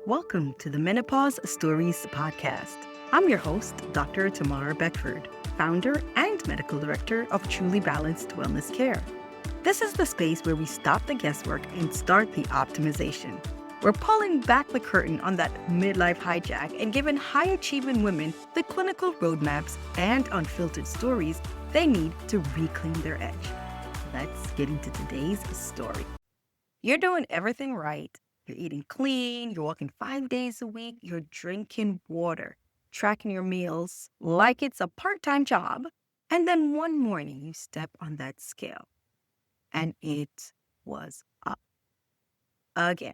Welcome to the Menopause Stories podcast. I'm your host, Dr. Tamara Beckford, founder and medical director of Truly Balanced Wellness Care. This is the space where we stop the guesswork and start the optimization. We're pulling back the curtain on that midlife hijack and giving high-achieving women the clinical roadmaps and unfiltered stories they need to reclaim their edge. Let's get into today's story. You're doing everything right. You're eating clean, you're walking 5 days a week, you're drinking water, tracking your meals like it's a part-time job. And then one morning you step on that scale and it was up again.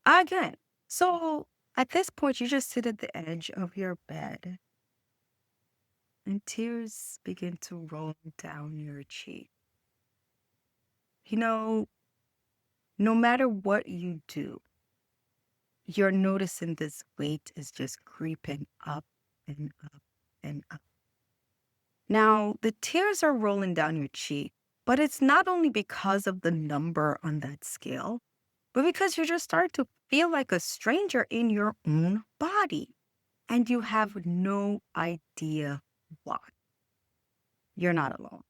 Again. So at this point, you just sit at the edge of your bed and tears begin to roll down your cheek. No matter what you do, you're noticing this weight is just creeping up and up and up. Now, the tears are rolling down your cheek, but it's not only because of the number on that scale, but because you just start to feel like a stranger in your own body and you have no idea why. You're not alone.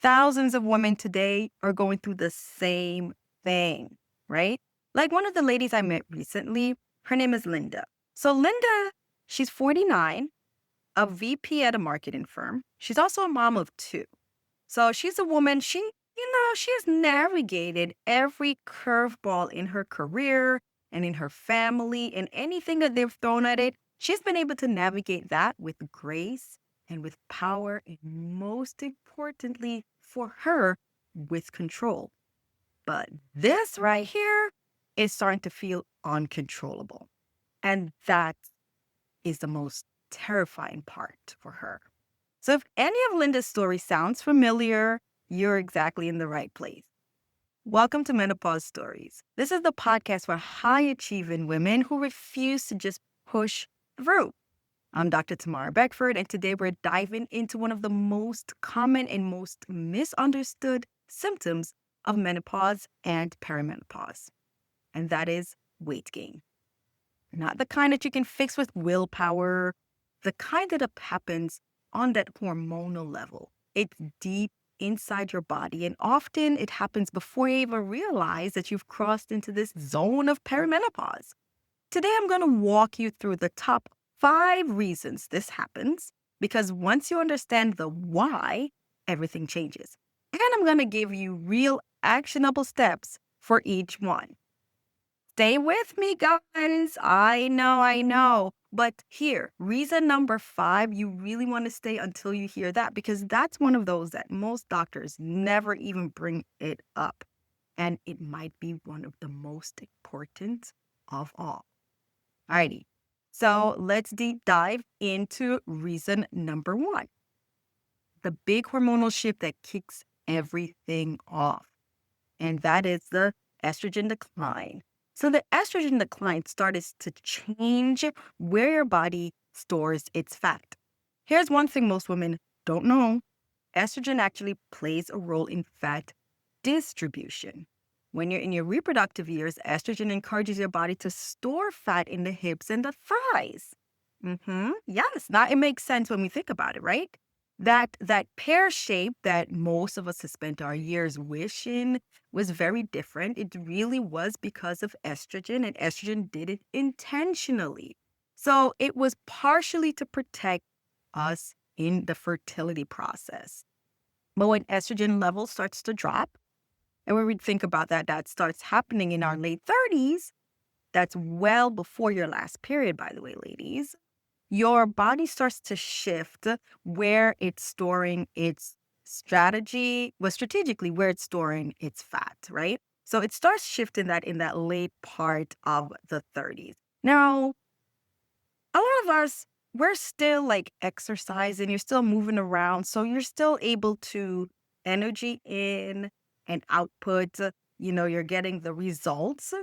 Thousands of women today are going through the same thing, right? Like one of the ladies I met recently, her name is Linda. So Linda, she's 49, a VP at a marketing firm. She's also a mom of two. So she's a woman, she has navigated every curveball in her career and in her family and anything that they've thrown at it. She's been able to navigate that with grace and with power, and most importantly for her, with control. But this right here is starting to feel uncontrollable. And that is the most terrifying part for her. So if any of Linda's story sounds familiar, you're exactly in the right place. Welcome to Menopause Stories. This is the podcast for high-achieving women who refuse to just push through. I'm Dr. Tamara Beckford, and today we're diving into one of the most common and most misunderstood symptoms of menopause and perimenopause, and that is weight gain. Not the kind that you can fix with willpower, the kind that happens on that hormonal level. It's deep inside your body, and often it happens before you even realize that you've crossed into this zone of perimenopause. Today, I'm going to walk you through the top 5 reasons this happens, because once you understand the why, everything changes. And I'm going to give you real actionable steps for each one. Stay with me, guys. I know. But here, reason number 5, you really want to stay until you hear that, because that's one of those that most doctors never even bring it up. And it might be one of the most important of all. Alrighty. So let's deep dive into reason number 1. The big hormonal shift that kicks everything off. And that is the estrogen decline. So the estrogen decline starts to change where your body stores its fat. Here's one thing most women don't know. Estrogen actually plays a role in fat distribution. When you're in your reproductive years, estrogen encourages your body to store fat in the hips and the thighs. Yes, now it makes sense when we think about it, right? That pear shape that most of us have spent our years wishing was very different. It really was because of estrogen, and estrogen did it intentionally. So it was partially to protect us in the fertility process. But when estrogen level starts to drop, and when we think about that starts happening in our late 30s, that's well before your last period, by the way, ladies. Your body starts to shift where it's storing its strategically where it's storing its fat, right? So it starts shifting that in that late part of the 30s. Now, a lot of us, we're still like exercising, you're still moving around, so you're still able to energy in and output, you're getting the results.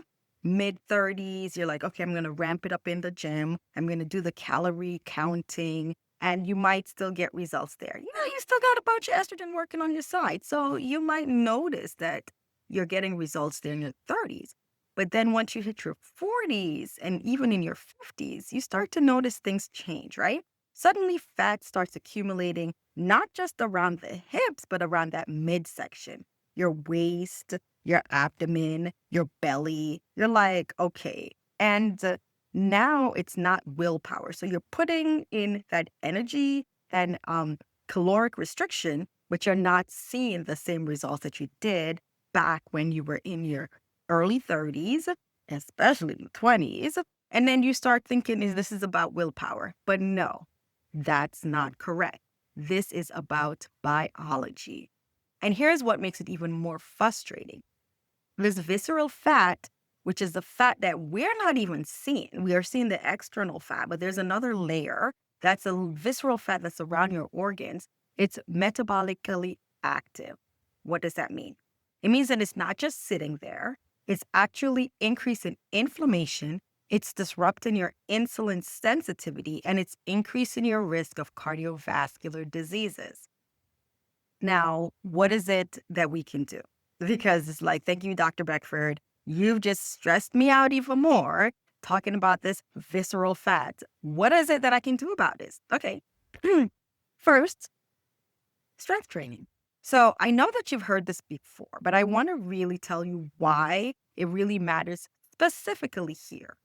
Mid-30s, you're like, okay, I'm going to ramp it up in the gym. I'm going to do the calorie counting, and you might still get results there. You still got a bunch of estrogen working on your side. So you might notice that you're getting results there in your 30s. But then once you hit your 40s and even in your 50s, you start to notice things change, right? Suddenly, fat starts accumulating not just around the hips, but around that midsection, your waist, your abdomen, your belly. You're like, okay. And now it's not willpower. So you're putting in that energy and caloric restriction, but you're not seeing the same results that you did back when you were in your early 30s, especially in the 20s. And then you start thinking, is this is about willpower? But no, that's not correct. This is about biology. And here's what makes it even more frustrating. This visceral fat, which is the fat that we're not even seeing. We are seeing the external fat, but there's another layer that's a visceral fat that's around your organs. It's metabolically active. What does that mean? It means that it's not just sitting there, it's actually increasing inflammation, it's disrupting your insulin sensitivity, and it's increasing your risk of cardiovascular diseases. Now, what is it that we can do? Because it's like, thank you, Dr. Beckford. You've just stressed me out even more talking about this visceral fat. What is it that I can do about this? Okay. First, strength training. So I know that you've heard this before, but I want to really tell you why it really matters specifically here.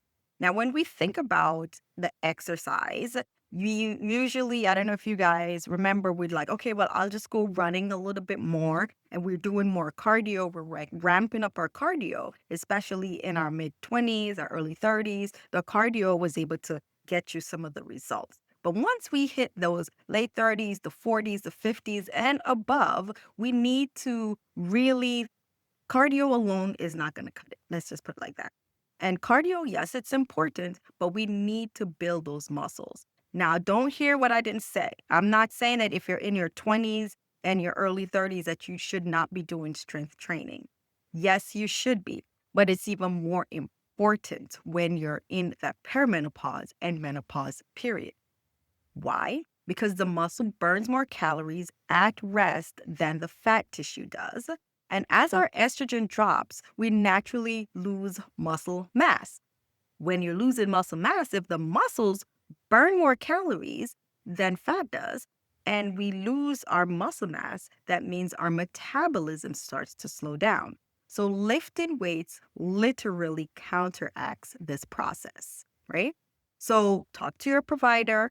Now, when we think about the exercise, we usually, I don't know if you guys remember, we'd like, okay, well, I'll just go running a little bit more and we're doing more cardio. We're ramping up our cardio, especially in our mid 20s, our early 30s. The cardio was able to get you some of the results. But once we hit those late 30s, the 40s, the 50s, and above, we need to really, cardio alone is not going to cut it. Let's just put it like that. And cardio, yes, it's important, but we need to build those muscles. Now, don't hear what I didn't say. I'm not saying that if you're in your 20s and your early 30s that you should not be doing strength training. Yes, you should be, but it's even more important when you're in that perimenopause and menopause period. Why? Because the muscle burns more calories at rest than the fat tissue does. And as our estrogen drops, we naturally lose muscle mass. When you're losing muscle mass, if the muscles burn more calories than fat does, and we lose our muscle mass, that means our metabolism starts to slow down. So lifting weights literally counteracts this process, right? So talk to your provider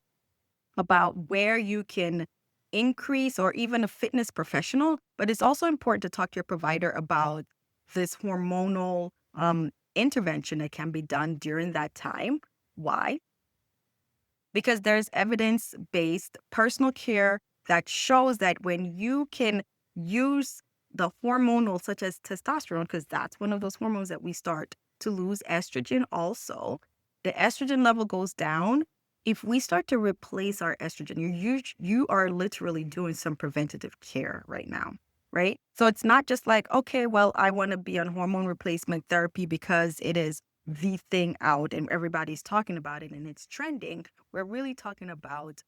about where you can increase or even a fitness professional, but it's also important to talk to your provider about this hormonal intervention that can be done during that time. Why? Because there's evidence-based personal care that shows that when you can use the hormonal, such as testosterone, because that's one of those hormones that we start to lose, estrogen also, the estrogen level goes down. If we start to replace our estrogen, you are literally doing some preventative care right now, right? So it's not just like, okay, well, I want to be on hormone replacement therapy because it is the thing out and everybody's talking about it and it's trending. We're really talking about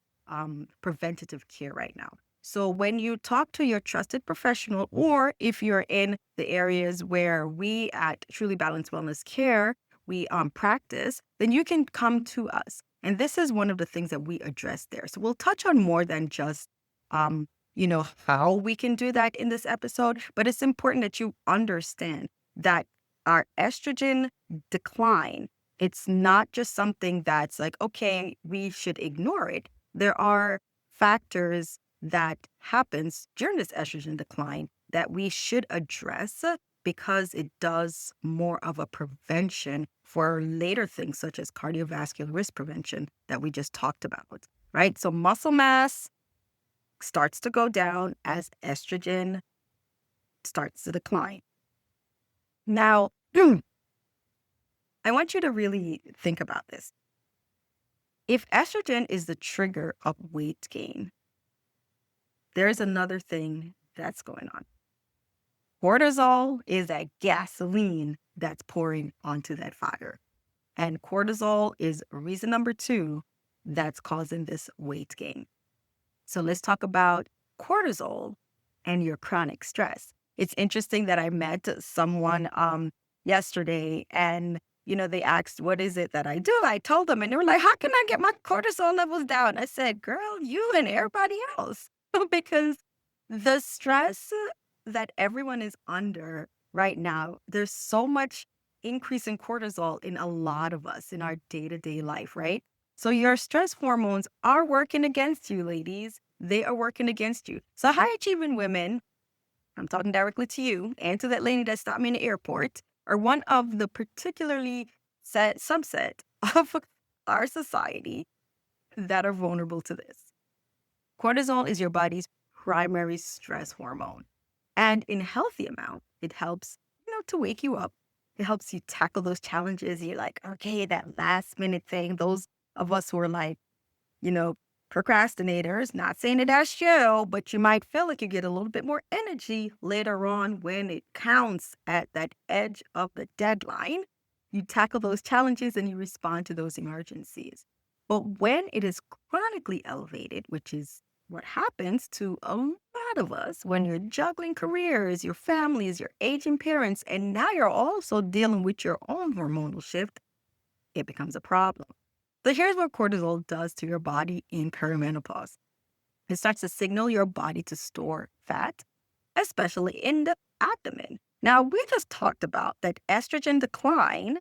preventative care right now. So when you talk to your trusted professional, or if you're in the areas where we at Truly Balanced Wellness Care, we practice, then you can come to us. And this is one of the things that we address there. So we'll touch on more than just, how we can do that in this episode, but it's important that you understand that our estrogen decline, it's not just something that's like, okay, we should ignore it. There are factors that happens during this estrogen decline that we should address because it does more of a prevention for later things such as cardiovascular risk prevention that we just talked about, right? So muscle mass starts to go down as estrogen starts to decline. Now, I want you to really think about this. If estrogen is the trigger of weight gain, there's another thing that's going on. Cortisol is that gasoline that's pouring onto that fire. And cortisol is reason number 2 that's causing this weight gain. So let's talk about cortisol and your chronic stress. It's interesting that I met someone yesterday and, they asked, what is it that I do? I told them and they were like, how can I get my cortisol levels down? I said, girl, you and everybody else. Because the stress that everyone is under right now, there's so much increase in cortisol in a lot of us in our day to day life, right? So your stress hormones are working against you, ladies. They are working against you. So high achieving women, I'm talking directly to you and to that lady that stopped me in the airport, are one of the particularly set subset of our society that are vulnerable to this. Cortisol is your body's primary stress hormone. And in healthy amount, it helps, to wake you up. It helps you tackle those challenges. You're like, okay, that last minute thing, those of us who are like, you know, procrastinators, not saying it as you, but you might feel like you get a little bit more energy later on when it counts at that edge of the deadline. You tackle those challenges and you respond to those emergencies. But when it is chronically elevated, which is what happens to a lot of us when you're juggling careers, your families, your aging parents, and now you're also dealing with your own hormonal shift, it becomes a problem. So here's what cortisol does to your body in perimenopause. It starts to signal your body to store fat, especially in the abdomen. Now, we just talked about that estrogen decline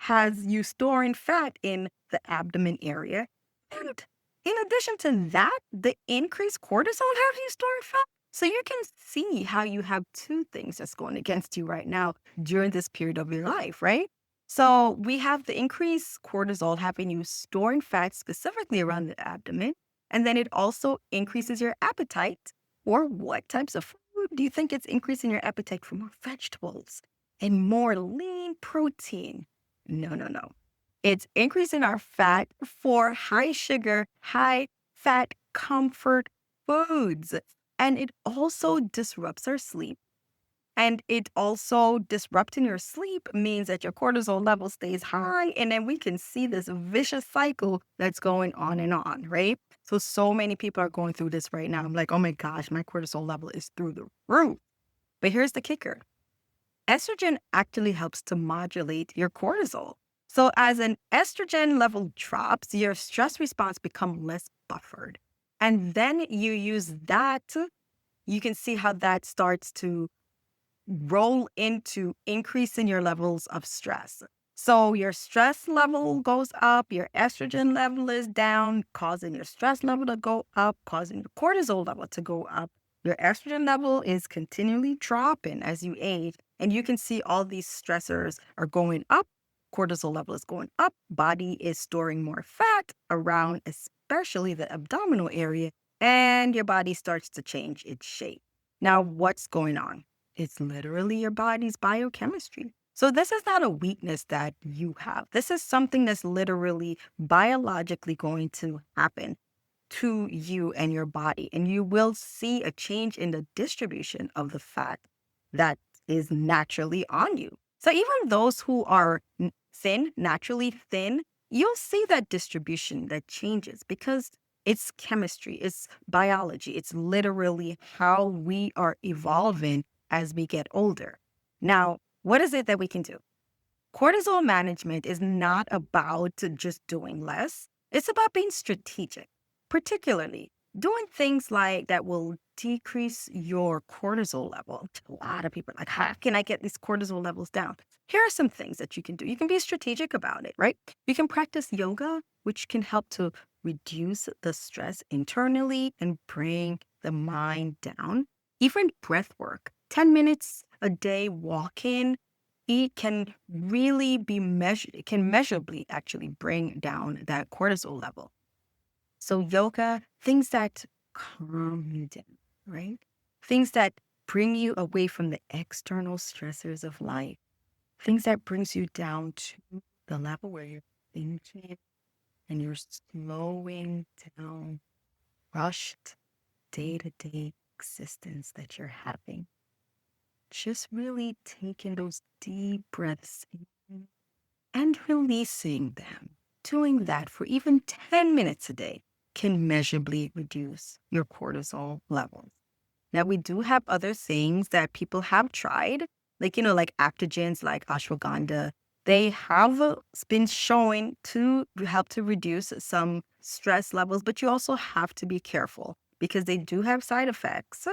has you storing fat in the abdomen area. And in addition to that, the increased cortisol has you storing fat. So you can see how you have two things that's going against you right now during this period of your life, right? So we have the increased cortisol having you storing fat specifically around the abdomen. And then it also increases your appetite. Or what types of food do you think it's increasing your appetite for more vegetables and more lean protein? No, no, no. It's increasing our fat for high sugar, high fat comfort foods. And it also disrupts our sleep. And it also disrupting your sleep means that your cortisol level stays high. And then we can see this vicious cycle that's going on and on, right? So many people are going through this right now. I'm like, oh my gosh, my cortisol level is through the roof. But here's the kicker. Estrogen actually helps to modulate your cortisol. So as an estrogen level drops, your stress response becomes less buffered. And then you use that, you can see how that starts to roll into increasing your levels of stress. So your stress level goes up, your estrogen level is down, causing your stress level to go up, causing your cortisol level to go up. Your estrogen level is continually dropping as you age, and you can see all these stressors are going up. Cortisol level is going up, body is storing more fat around, especially the abdominal area, and your body starts to change its shape. Now, what's going on? It's literally your body's biochemistry. So this is not a weakness that you have. This is something that's literally biologically going to happen to you and your body. And you will see a change in the distribution of the fat that is naturally on you. So even those who are thin, naturally thin, you'll see that distribution that changes because it's chemistry, it's biology, it's literally how we are evolving as we get older. Now, what is it that we can do? Cortisol management is not about just doing less. It's about being strategic, particularly doing things like that will decrease your cortisol level. A lot of people are like, how can I get these cortisol levels down? Here are some things that you can do. You can be strategic about it, right? You can practice yoga, which can help to reduce the stress internally and bring the mind down. Even breath work, 10 minutes a day walking, it can really be measured, it can measurably actually bring down that cortisol level. So yoga, things that calm you down, right? Things that bring you away from the external stressors of life. Things that brings you down to the level where you're thinking and you're slowing down rushed day-to-day existence that you're having. Just really taking those deep breaths in and releasing them. Doing that for even 10 minutes a day can measurably reduce your cortisol levels. Now, we do have other things that people have tried. like aptogens like ashwagandha, they have been showing to help to reduce some stress levels, but you also have to be careful because they do have side effects,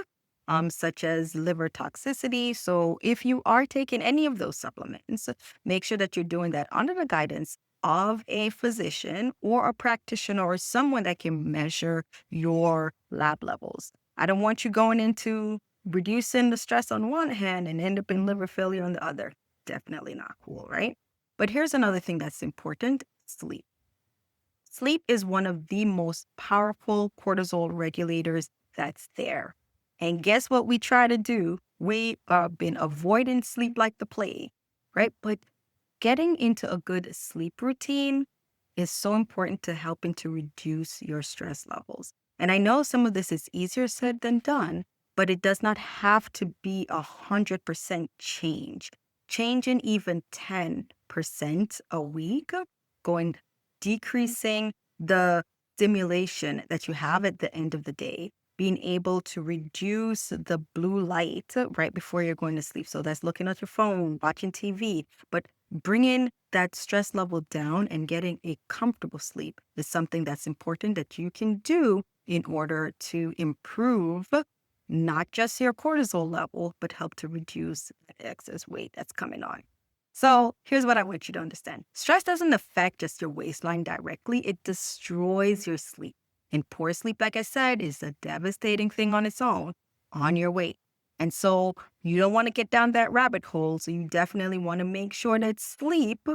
such as liver toxicity. So if you are taking any of those supplements, make sure that you're doing that under the guidance of a physician or a practitioner or someone that can measure your lab levels. I don't want you going into reducing the stress on one hand and end up in liver failure on the other. Definitely not cool, right? But here's another thing that's important: sleep. Sleep is one of the most powerful cortisol regulators that's there. And guess what we try to do? We have been avoiding sleep like the plague, right? But getting into a good sleep routine is so important to helping to reduce your stress levels. And I know some of this is easier said than done, but it does not have to be 100% change. Changing even 10% a week, going decreasing the stimulation that you have at the end of the day, being able to reduce the blue light right before you're going to sleep. So that's looking at your phone, watching TV, but bringing that stress level down and getting a comfortable sleep is something that's important that you can do in order to improve not just your cortisol level, but help to reduce that excess weight that's coming on. So here's what I want you to understand. Stress doesn't affect just your waistline directly, it destroys your sleep. And poor sleep, like I said, is a devastating thing on its own on your weight. And so you don't want to get down that rabbit hole. So you definitely want to make sure that sleep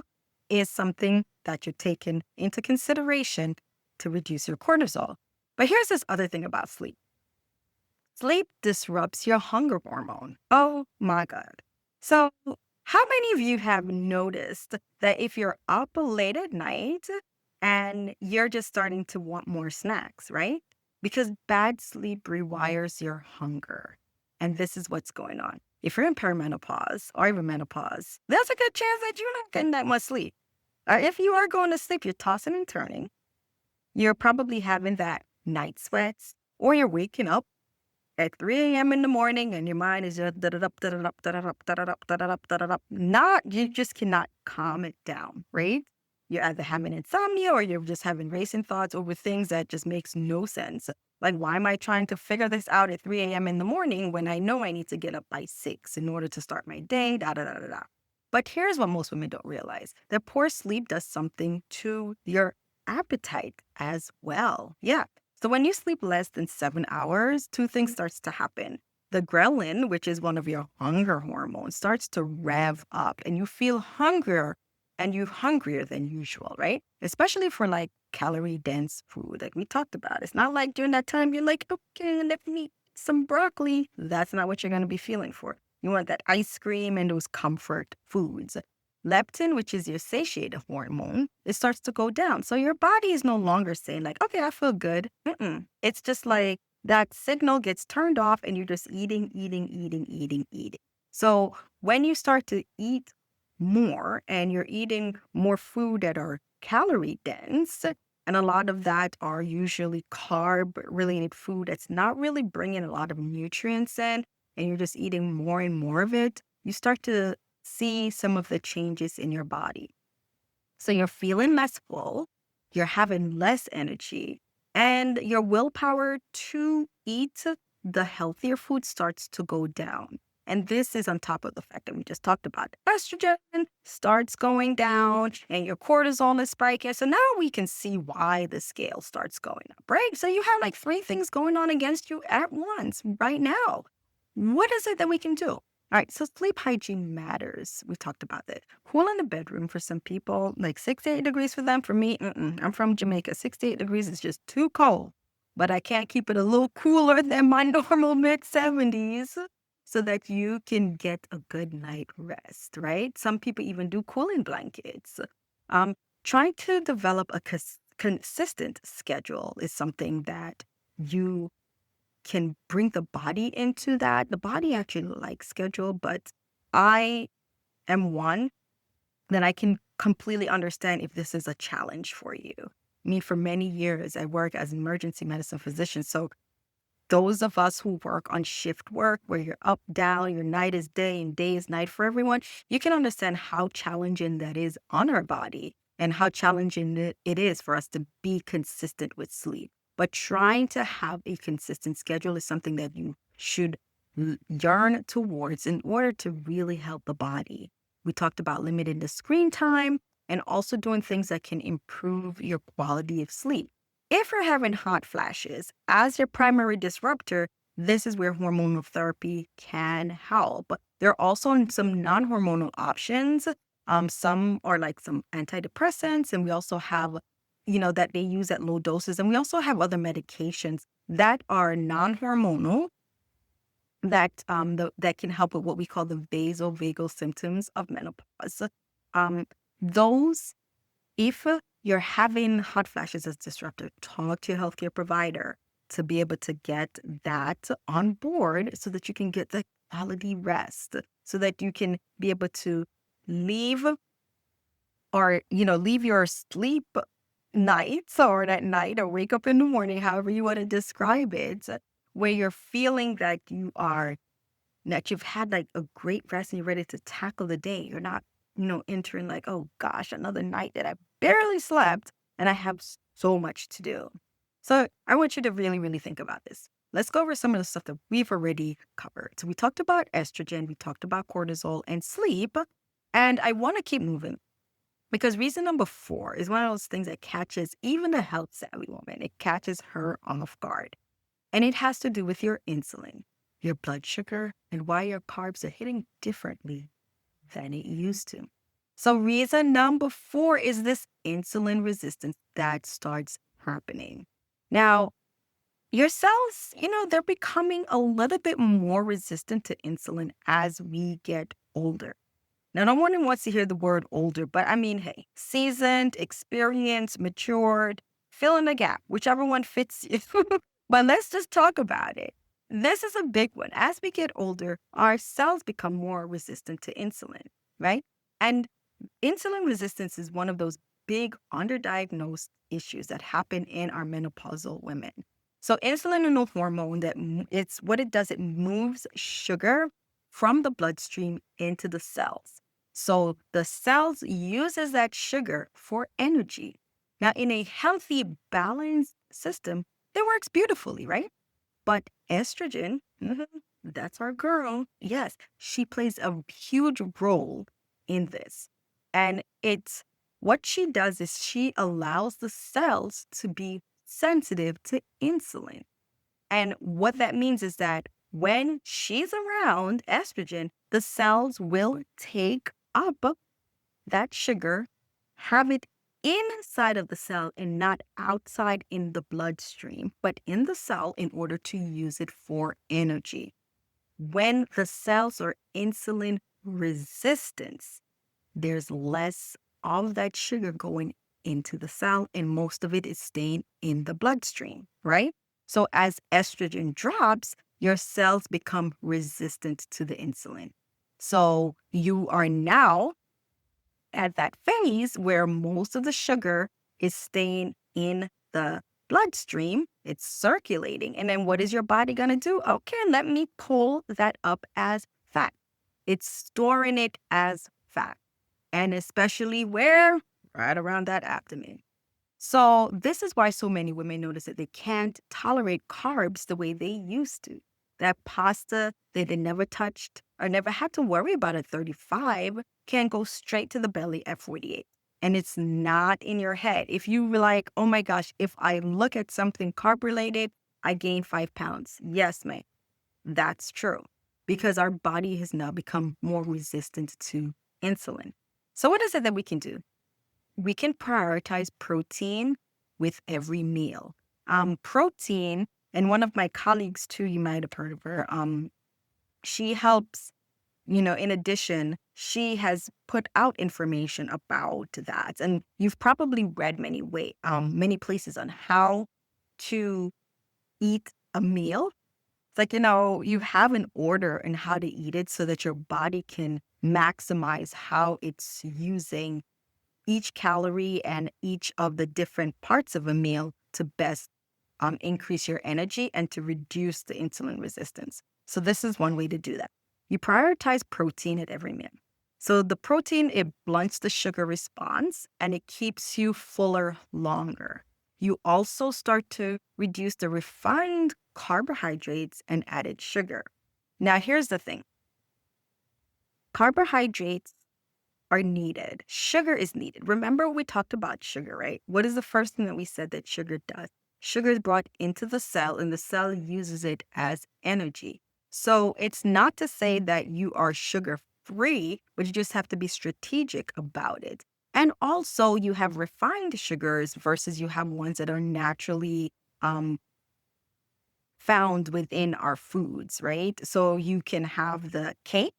is something that you're taking into consideration to reduce your cortisol. But here's this other thing about sleep. Sleep disrupts your hunger hormone. Oh my God. So, how many of you have noticed that if you're up late at night and you're just starting to want more snacks, right? Because bad sleep rewires your hunger. And this is what's going on. If you're in perimenopause or even menopause, there's a good chance that you're not getting that much sleep. Or if you are going to sleep, you're tossing and turning. You're probably having that night sweats, or you're waking up at 3 a.m. in the morning and your mind is just da-da-da-up, da-da-da-up, da-da-da-up, da-da-da-up, da-da-da-up, da-da-da-up. You just cannot calm it down, right? You're either having insomnia or you're just having racing thoughts over things that just makes no sense. Like, why am I trying to figure this out at 3 a.m. in the morning when I know I need to get up by 6 in order to start my day, da-da-da-da-da. But here's what most women don't realize. That poor sleep does something to your appetite as well. Yeah. So when you sleep less than 7 hours, two things starts to happen. The ghrelin, which is one of your hunger hormones, starts to rev up and you feel hungrier and you're hungrier than usual, right? Especially for like calorie dense food, like we talked about. It's not like during that time you're like, okay, let me eat some broccoli. That's not what you're going to be feeling for. You want that ice cream and those comfort foods. Leptin, which is your satiated hormone, it starts to go down. So your body is no longer saying like, okay, I feel good. It's just like that signal gets turned off and you're just eating, eating, eating, eating, eating. So when you start to eat more and you're eating more food that are calorie dense, and a lot of that are usually carb related food that's not really bringing a lot of nutrients in, and you're just eating more and more of it, you start to see some of the changes in your body. So you're feeling less full, you're having less energy, and your willpower to eat the healthier food starts to go down. And this is on top of the fact that we just talked about. Estrogen starts going down and your cortisol is spiking. So now we can see why the scale starts going up, right? So you have like three things going on against you at once right now. What is it that we can do? All right, so sleep hygiene matters. We talked about that. Cool in the bedroom for some people, like 6 to 8 degrees for them. For me, I'm from Jamaica. 6 to 8 degrees is just too cold. But I can't keep it a little cooler than my normal mid 70s so that you can get a good night rest, right? Some people even do cooling blankets. Um, Trying to develop a consistent schedule is something that you can bring the body into that. The body actually likes schedule, but I am one that I can completely understand if this is a challenge for you. Me, for many years, I work as an emergency medicine physician. So those of us who work on shift work, where you're up, down, your night is day and day is night for everyone, you can understand how challenging that is on our body and how challenging it is for us to be consistent with sleep. But trying to have a consistent schedule is something that you should yearn towards in order to really help the body. We talked about limiting the screen time and also doing things that can improve your quality of sleep. If you're having hot flashes as your primary disruptor, this is where hormonal therapy can help. There are also some non hormonal options. Some are like some antidepressants, and we also have, that they use at low doses. And we also have other medications that are non hormonal that can help with what we call the vasovagal symptoms of menopause. Um, those if you're having hot flashes as disruptor, talk to your healthcare provider to be able to get that on board so that you can get the quality rest, so that you can be able to leave leave your sleep nights or at night or wake up in the morning, however you want to describe it, where you're feeling that you've had like a great rest and you're ready to tackle the day. You're not, entering like, oh gosh, another night that I barely slept and I have so much to do. So I want you to really, really think about this. Let's go over some of the stuff that we've already covered. So we talked about estrogen, we talked about cortisol and sleep, and I want to keep moving because reason number 4 is one of those things that catches even the health savvy woman. It catches her off guard. And it has to do with your insulin, your blood sugar, and why your carbs are hitting differently than it used to. So, reason number 4 is this insulin resistance that starts happening. Now, your cells, they're becoming a little bit more resistant to insulin as we get older. Now, no one wants to hear the word older, but I mean, hey, seasoned, experienced, matured, fill in the gap, whichever one fits you. But let's just talk about it. This is a big one. As we get older, our cells become more resistant to insulin, right? And insulin resistance is one of those big underdiagnosed issues that happen in our menopausal women. So insulin is a hormone it's what it does. It moves sugar from the bloodstream into the cells. So the cells uses that sugar for energy. Now, in a healthy, balanced system, it works beautifully, right? But estrogen, that's our girl. Yes, she plays a huge role in this. And it's what she does is she allows the cells to be sensitive to insulin. And what that means is that when she's around estrogen, the cells will take up that sugar, have it inside of the cell and not outside in the bloodstream, but in the cell in order to use it for energy. When the cells are insulin resistant, there's less of that sugar going into the cell, and most of it is staying in the bloodstream, right? So as estrogen drops, your cells become resistant to the insulin. So you are now at that phase where most of the sugar is staying in the bloodstream, it's circulating. And then what is your body going to do? Okay, let me pull that up as fat. It's storing it as fat. And especially where? Right around that abdomen. So this is why so many women notice that they can't tolerate carbs the way they used to. That pasta that they never touched or never had to worry about at 35 can go straight to the belly at 48. And it's not in your head. If you were like, oh my gosh, if I look at something carb related, I gain 5 pounds. Yes, ma'am, that's true. Because our body has now become more resistant to insulin. So what is it that we can do? We can prioritize protein with every meal. Protein, and one of my colleagues too, you might have heard of her. She helps, in addition, she has put out information about that. And you've probably read many places on how to eat a meal. It's like, you have an order and how to eat it so that your body can maximize how it's using each calorie and each of the different parts of a meal to best increase your energy and to reduce the insulin resistance. So this is one way to do that. You prioritize protein at every meal. So the protein, it blunts the sugar response and it keeps you fuller longer. You also start to reduce the refined carbohydrates and added sugar. Now, here's the thing. Carbohydrates are needed. Sugar is needed. Remember we talked about sugar, right? What is the first thing that we said that sugar does? Sugar is brought into the cell and the cell uses it as energy. So it's not to say that you are sugar free, but you just have to be strategic about it. And also you have refined sugars versus you have ones that are naturally um, found within our foods, right? So you can have the cake,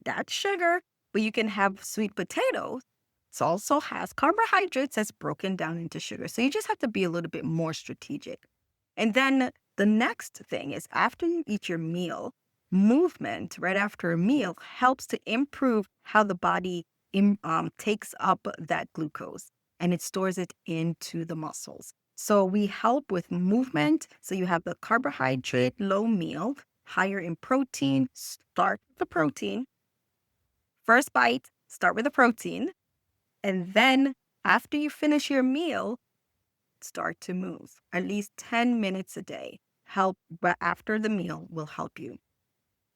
that's sugar, but you can have sweet potatoes. It also has carbohydrates that's broken down into sugar. So you just have to be a little bit more strategic. And then the next thing is after you eat your meal, movement right after a meal helps to improve how the body takes up that glucose and it stores it into the muscles. So we help with movement. So you have the carbohydrate low meal, higher in protein, start with the protein. First bite, start with the protein. And then after you finish your meal, start to move at least 10 minutes a day. Help, but after the meal will help you.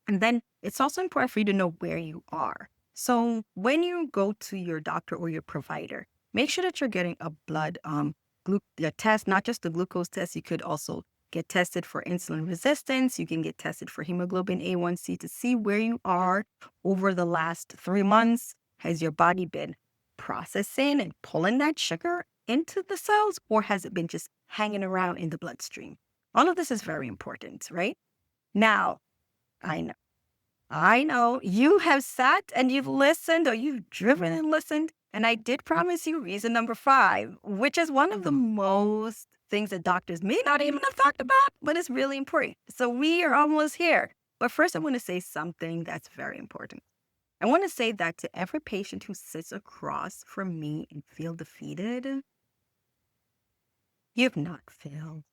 And then it's also important for you to know where you are. So when you go to your doctor or your provider, make sure that you're getting a blood test, not just the glucose test. You could also get tested for insulin resistance. You can get tested for hemoglobin A1C to see where you are over the last 3 months. Has your body been processing and pulling that sugar into the cells, or has it been just hanging around in the bloodstream? All of this is very important, right? Now, I know. I know you have sat and you've listened or you've driven and listened. And I did promise you reason number 5, which is one of the most things that doctors may not even have talked about, but it's really important. So we are almost here. But first, I want to say something that's very important. I want to say that to every patient who sits across from me and feel defeated, you've not failed.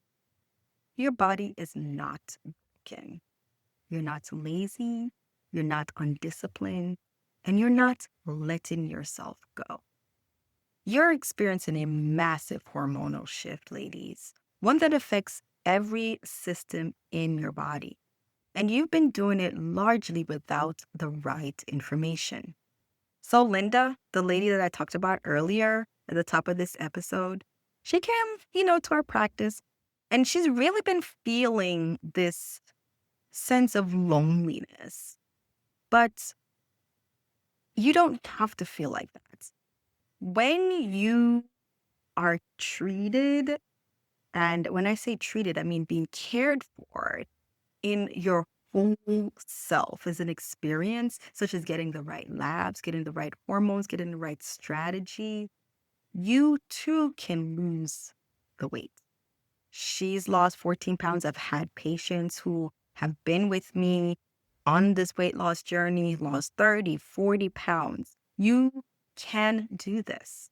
Your body is not broken. You're not lazy, you're not undisciplined, and you're not letting yourself go. You're experiencing a massive hormonal shift, ladies, one that affects every system in your body. And you've been doing it largely without the right information. So, Linda, the lady that I talked about earlier at the top of this episode, she came, to our practice, and she's really been feeling this sense of loneliness. But you don't have to feel like that. When you are treated, and when I say treated, I mean being cared for in your whole self as an experience, such as getting the right labs, getting the right hormones, getting the right strategy, you too can lose the weight. She's lost 14 pounds. I've had patients who have been with me on this weight loss journey, lost 30, 40 pounds. You can do this.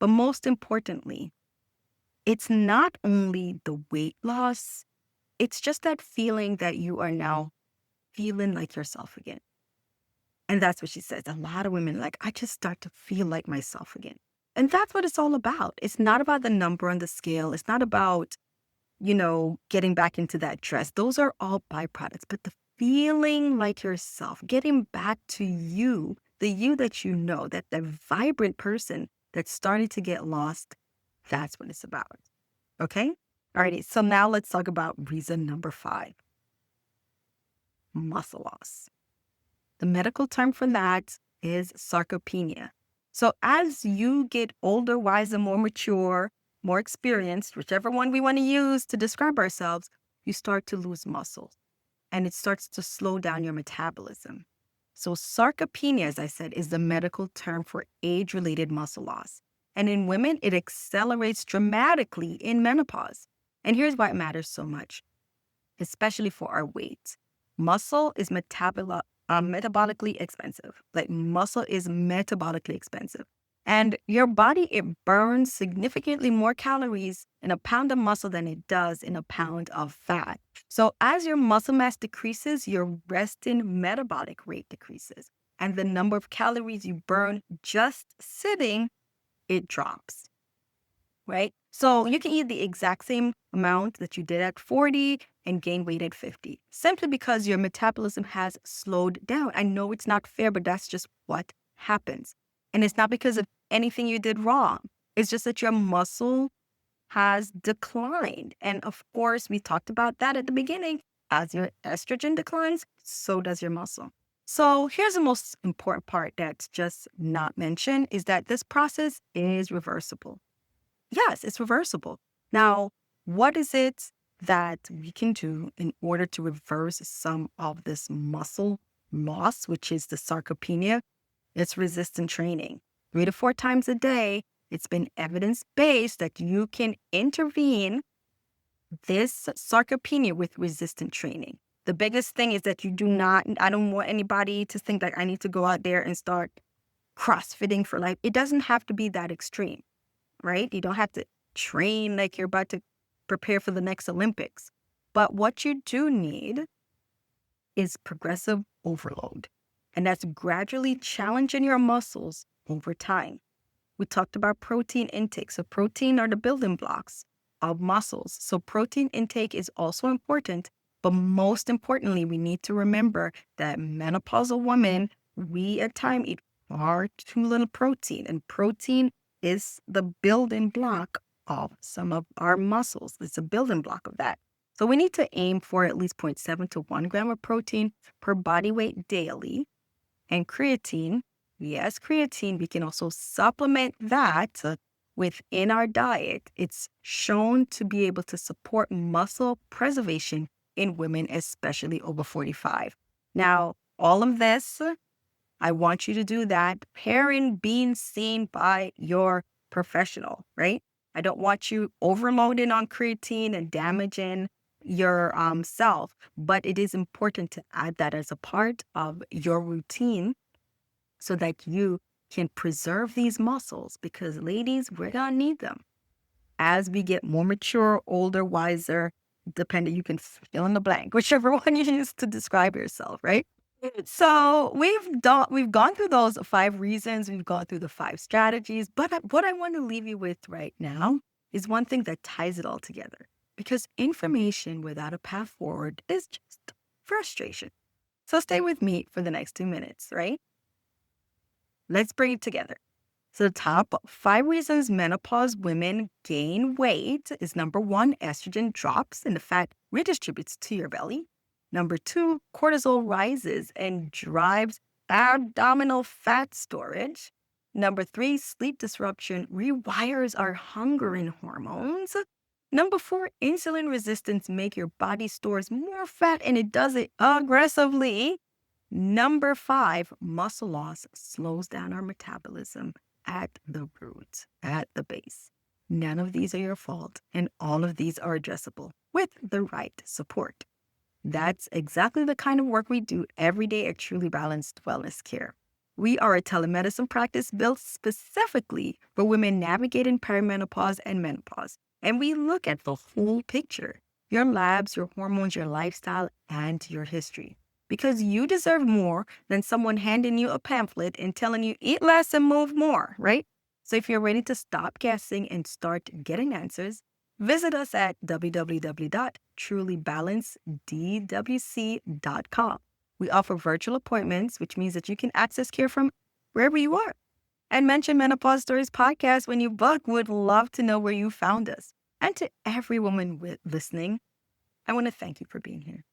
But most importantly, it's not only the weight loss, it's just that feeling that you are now feeling like yourself again. And that's what she says. A lot of women are like, I just start to feel like myself again. And that's what it's all about. It's not about the number on the scale. It's not about getting back into that dress. Those are all byproducts. But the feeling like yourself, getting back to you, the you that you know, that vibrant person that's starting to get lost, that's what it's about. Okay? Alrighty. So now let's talk about reason number 5, muscle loss. The medical term for that is sarcopenia. So as you get older, wiser, more mature, more experienced, whichever one we want to use to describe ourselves, you start to lose muscle and it starts to slow down your metabolism. So sarcopenia, as I said, is the medical term for age-related muscle loss. And in women, it accelerates dramatically in menopause. And here's why it matters so much, especially for our weight. Muscle is metabolically expensive. Like muscle is metabolically expensive. And your body, it burns significantly more calories in a pound of muscle than it does in a pound of fat. So as your muscle mass decreases, your resting metabolic rate decreases. And the number of calories you burn just sitting, it drops, right? So you can eat the exact same amount that you did at 40 and gain weight at 50, simply because your metabolism has slowed down. I know it's not fair, but that's just what happens. And it's not because of anything you did wrong. It's just that your muscle has declined. And of course, we talked about that at the beginning. As your estrogen declines, so does your muscle. So here's the most important part that's just not mentioned is that this process is reversible. Yes, it's reversible. Now, what is it that we can do in order to reverse some of this muscle loss, which is the sarcopenia? It's resistant training. 3 to 4 times a day, it's been evidence-based that you can intervene this sarcopenia with resistant training. The biggest thing is that I don't want anybody to think that I need to go out there and start CrossFitting for life. It doesn't have to be that extreme, right? You don't have to train like you're about to prepare for the next Olympics. But what you do need is progressive overload. And that's gradually challenging your muscles over time. We talked about protein intake. So protein are the building blocks of muscles. So protein intake is also important. But most importantly, we need to remember that menopausal women, we at times eat far too little protein. And protein is the building block of some of our muscles. It's a building block of that. So we need to aim for at least 0.7 to 1 gram of protein per body weight daily. And creatine, yes, creatine, we can also supplement that within our diet. It's shown to be able to support muscle preservation in women, especially over 45. Now, all of this, I want you to do that pairing being seen by your professional, right? I don't want you overloading on creatine and damaging your self, but it is important to add that as a part of your routine so that you can preserve these muscles because, ladies, we're going to need them as we get more mature, older, wiser, depending, you can fill in the blank, whichever one you use to describe yourself, right? So we've gone through those 5 reasons, we've gone through the 5 strategies, but what I want to leave you with right now is one thing that ties it all together. Because information without a path forward is just frustration. So stay with me for the next 2 minutes, right? Let's bring it together. So the top 5 reasons menopause women gain weight is number 1, estrogen drops and the fat redistributes to your belly. Number 2, cortisol rises and drives abdominal fat storage. Number 3, sleep disruption rewires our hunger and hormones. Number 4, insulin resistance make your body stores more fat and it does it aggressively. Number 5, muscle loss slows down our metabolism at the root, at the base. None of these are your fault, and all of these are addressable with the right support. That's exactly the kind of work we do every day at Truly Balanced Wellness Care. We are a telemedicine practice built specifically for women navigating perimenopause and menopause, and we look at the whole picture: your labs, your hormones, your lifestyle, and your history. Because you deserve more than someone handing you a pamphlet and telling you eat less and move more, right? So if you're ready to stop guessing and start getting answers, visit us at www.trulybalancedwc.com. We offer virtual appointments, which means that you can access care from wherever you are. And mention Menopause Stories podcast when you book. Would love to know where you found us. And to every woman listening, I want to thank you for being here.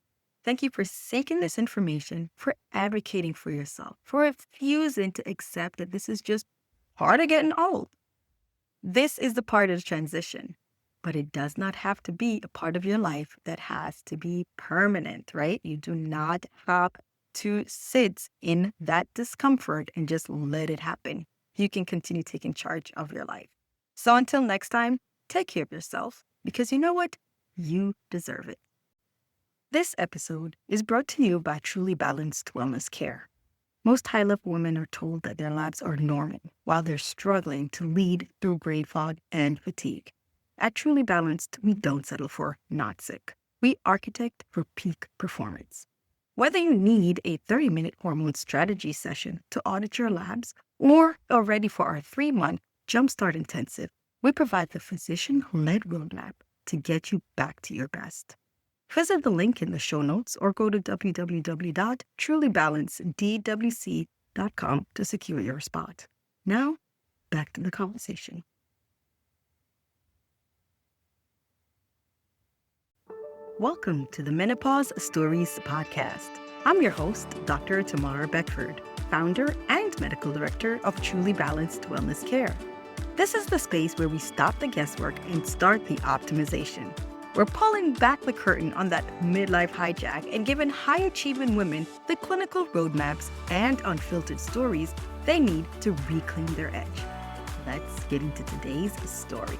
Thank you for seeking this information, for advocating for yourself, for refusing to accept that this is just part of getting old. This is the part of the transition, but it does not have to be a part of your life that has to be permanent, right? You do not have to sit in that discomfort and just let it happen. You can continue taking charge of your life. So until next time, take care of yourself because you know what? You deserve it. This episode is brought to you by Truly Balanced Wellness Care. Most high-level women are told that their labs are normal while they're struggling to lead through brain fog and fatigue. At Truly Balanced, we don't settle for not sick. We architect for peak performance. Whether you need a 30-minute hormone strategy session to audit your labs or are ready for our 3-month Jumpstart Intensive, we provide the physician-led roadmap to get you back to your best. Visit the link in the show notes or go to www.trulybalancedwc.com to secure your spot. Now, back to the conversation. Welcome to the Menopause Stories podcast. I'm your host, Dr. Tamara Beckford, founder and medical director of Truly Balanced Wellness Care. This is the space where we stop the guesswork and start the optimization. We're pulling back the curtain on that midlife hijack and giving high-achieving women the clinical roadmaps and unfiltered stories they need to reclaim their edge. Let's get into today's story.